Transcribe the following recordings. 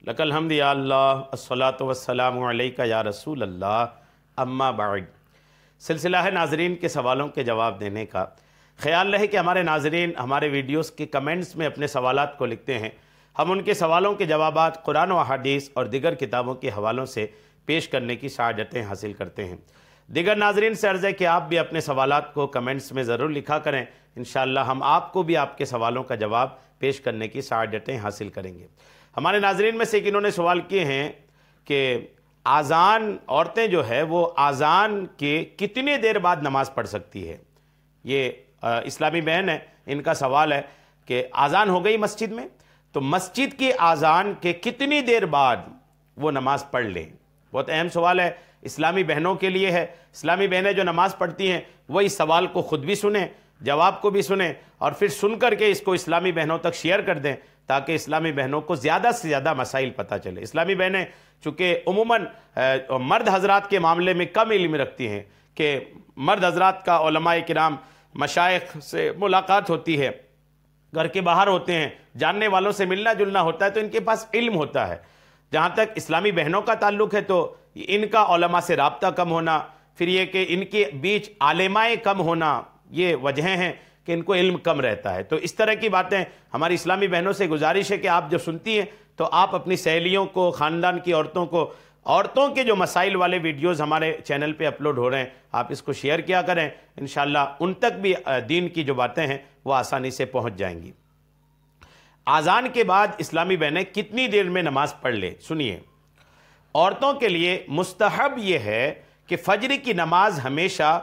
لک الحمد یا اللہ الصلاۃ والسلام علیک یا رسول اللہ اما بعد۔ سلسلہ ہے ناظرین کے سوالوں کے جواب دینے کا۔ خیال رہے کہ ہمارے ناظرین ہمارے ویڈیوز کے کمنٹس میں اپنے سوالات کو لکھتے ہیں، ہم ان کے سوالوں کے جوابات قرآن و احادیث اور دیگر کتابوں کے حوالوں سے پیش کرنے کی سعادتیں حاصل کرتے ہیں۔ دیگر ناظرین سے عرض ہے کہ آپ بھی اپنے سوالات کو کمنٹس میں ضرور لکھا کریں، انشاءاللہ ہم آپ کو بھی آپ کے سوالوں کا جواب پیش کرنے کی سعادتیں حاصل کریں گے۔ ہمارے ناظرین میں سے ایک انہوں نے سوال کیے ہیں کہ آذان عورتیں جو ہے وہ آذان کے کتنی دیر بعد نماز پڑھ سکتی ہے؟ یہ اسلامی بہن ہے، ان کا سوال ہے کہ آذان ہو گئی مسجد میں تو مسجد کی آذان کے کتنی دیر بعد وہ نماز پڑھ لیں؟ بہت اہم سوال ہے، اسلامی بہنوں کے لیے ہے۔ اسلامی بہنیں جو نماز پڑھتی ہیں وہ اس سوال کو خود بھی سنیں، جواب کو بھی سنیں اور پھر سن کر کے اس کو اسلامی بہنوں تک شیئر کر دیں تاکہ اسلامی بہنوں کو زیادہ سے زیادہ مسائل پتہ چلے۔ اسلامی بہنیں چونکہ عموماً مرد حضرات کے معاملے میں کم علم رکھتی ہیں کہ مرد حضرات کا علماء کرام مشائخ سے ملاقات ہوتی ہے، گھر کے باہر ہوتے ہیں، جاننے والوں سے ملنا جلنا ہوتا ہے تو ان کے پاس علم ہوتا ہے۔ جہاں تک اسلامی بہنوں کا تعلق ہے تو ان کا علماء سے رابطہ کم ہونا، پھر یہ کہ ان کے بیچ عالمائیں کم ہونا، یہ وجہیں ہیں کہ ان کو علم کم رہتا ہے۔ تو اس طرح کی باتیں ہماری اسلامی بہنوں سے گزارش ہے کہ آپ جو سنتی ہیں تو آپ اپنی سہیلیوں کو، خاندان کی عورتوں کو، عورتوں کے جو مسائل والے ویڈیوز ہمارے چینل پہ اپلوڈ ہو رہے ہیں آپ اس کو شیئر کیا کریں، انشاءاللہ ان تک بھی دین کی جو باتیں ہیں وہ آسانی سے پہنچ جائیں گی۔ آذان کے بعد اسلامی بہنیں کتنی دیر میں نماز پڑھ لے؟ سنیے، عورتوں کے لیے مستحب یہ ہے کہ فجر کی نماز ہمیشہ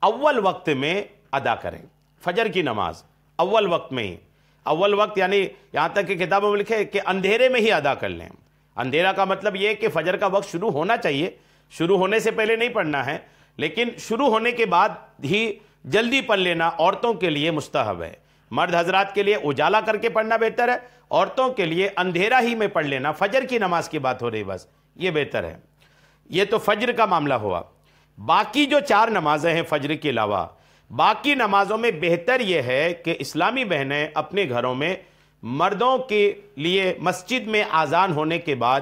اول وقت میں ادا کریں۔ فجر کی نماز اول وقت میں ہی، اول وقت یعنی یہاں تک کہ کتابوں میں لکھے کہ اندھیرے میں ہی ادا کر لیں۔ اندھیرا کا مطلب یہ کہ فجر کا وقت شروع ہونا چاہیے، شروع ہونے سے پہلے نہیں پڑھنا ہے، لیکن شروع ہونے کے بعد ہی جلدی پڑھ لینا عورتوں کے لیے مستحب ہے۔ مرد حضرات کے لیے اجالا کر کے پڑھنا بہتر ہے، عورتوں کے لیے اندھیرا ہی میں پڑھ لینا، فجر کی نماز کی بات ہو رہی بس، یہ بہتر ہے۔ یہ تو فجر کا معاملہ ہوا۔ باقی جو 4 نمازیں ہیں فجر کے علاوہ، باقی نمازوں میں بہتر یہ ہے کہ اسلامی بہنیں اپنے گھروں میں مردوں کے لیے مسجد میں آذان ہونے کے بعد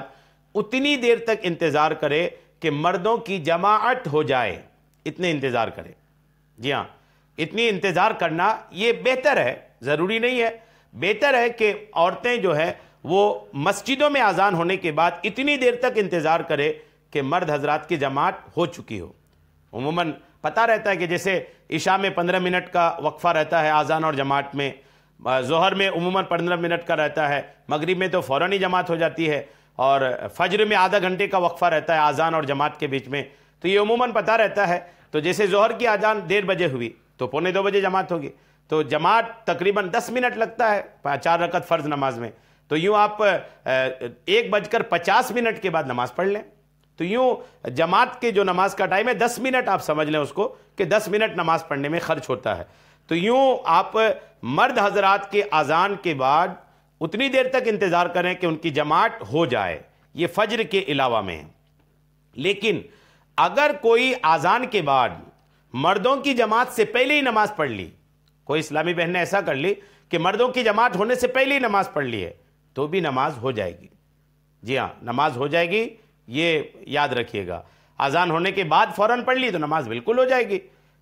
اتنی دیر تک انتظار کرے کہ مردوں کی جماعت ہو جائے، اتنے انتظار کرے۔ جی ہاں، اتنی انتظار کرنا یہ بہتر ہے، ضروری نہیں ہے، بہتر ہے کہ عورتیں جو ہے وہ مسجدوں میں آذان ہونے کے بعد اتنی دیر تک انتظار کرے کہ مرد حضرات کی جماعت ہو چکی ہو۔ عموماً پتہ رہتا ہے کہ جیسے عشاء میں 15 منٹ کا وقفہ رہتا ہے آذان اور جماعت میں، ظہر میں عموماً 15 منٹ کا رہتا ہے، مغرب میں تو فوراً ہی جماعت ہو جاتی ہے، اور فجر میں آدھا گھنٹے کا وقفہ رہتا ہے آذان اور جماعت کے بیچ میں، تو یہ عموماً پتہ رہتا ہے۔ تو جیسے ظہر کی آذان 1:30 بجے ہوئی تو 1:45 بجے جماعت ہوگی، تو جماعت تقریباً 10 منٹ لگتا ہے 4 رکعت فرض نماز میں، تو یوں آپ 1:50 کے بعد نماز پڑھ لیں۔ تو یوں جماعت کے جو نماز کا ٹائم ہے 10 منٹ آپ سمجھ لیں اس کو کہ 10 منٹ نماز پڑھنے میں خرچ ہوتا ہے۔ تو یوں آپ مرد حضرات کے آذان کے بعد اتنی دیر تک انتظار کریں کہ ان کی جماعت ہو جائے، یہ فجر کے علاوہ میں ہے۔ لیکن اگر کوئی آذان کے بعد مردوں کی جماعت سے پہلے ہی نماز پڑھ لی، کوئی اسلامی بہن نے ایسا کر لی کہ مردوں کی جماعت ہونے سے پہلے ہی نماز پڑھ لی ہے تو بھی نماز ہو جائے گی۔ جی ہاں، نماز ہو جائے گی، یہ یاد رکھیے گا۔ آذان ہونے کے بعد فوراً پڑھ لی تو نماز بالکل ہو جائے گی،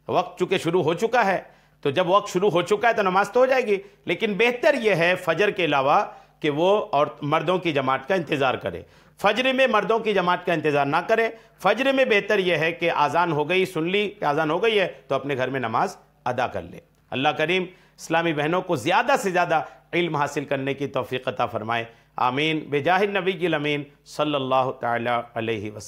وقت چونکہ شروع ہو چکا ہے، تو جب وقت شروع ہو چکا ہے تو نماز تو ہو جائے گی، لیکن بہتر یہ ہے فجر کے علاوہ کہ وہ اور مردوں کی جماعت کا انتظار کرے۔ فجر میں مردوں کی جماعت کا انتظار نہ کرے، فجر میں بہتر یہ ہے کہ آذان ہو گئی، سن لی کہ آذان ہو گئی ہے تو اپنے گھر میں نماز ادا کر لے۔ اللہ کریم اسلامی بہنوں کو زیادہ سے زیادہ علم حاصل کرنے کی توفیق عطا فرمائے، آمین، بجاہ النبی الامین صلی اللہ تعالی علیہ وسلم۔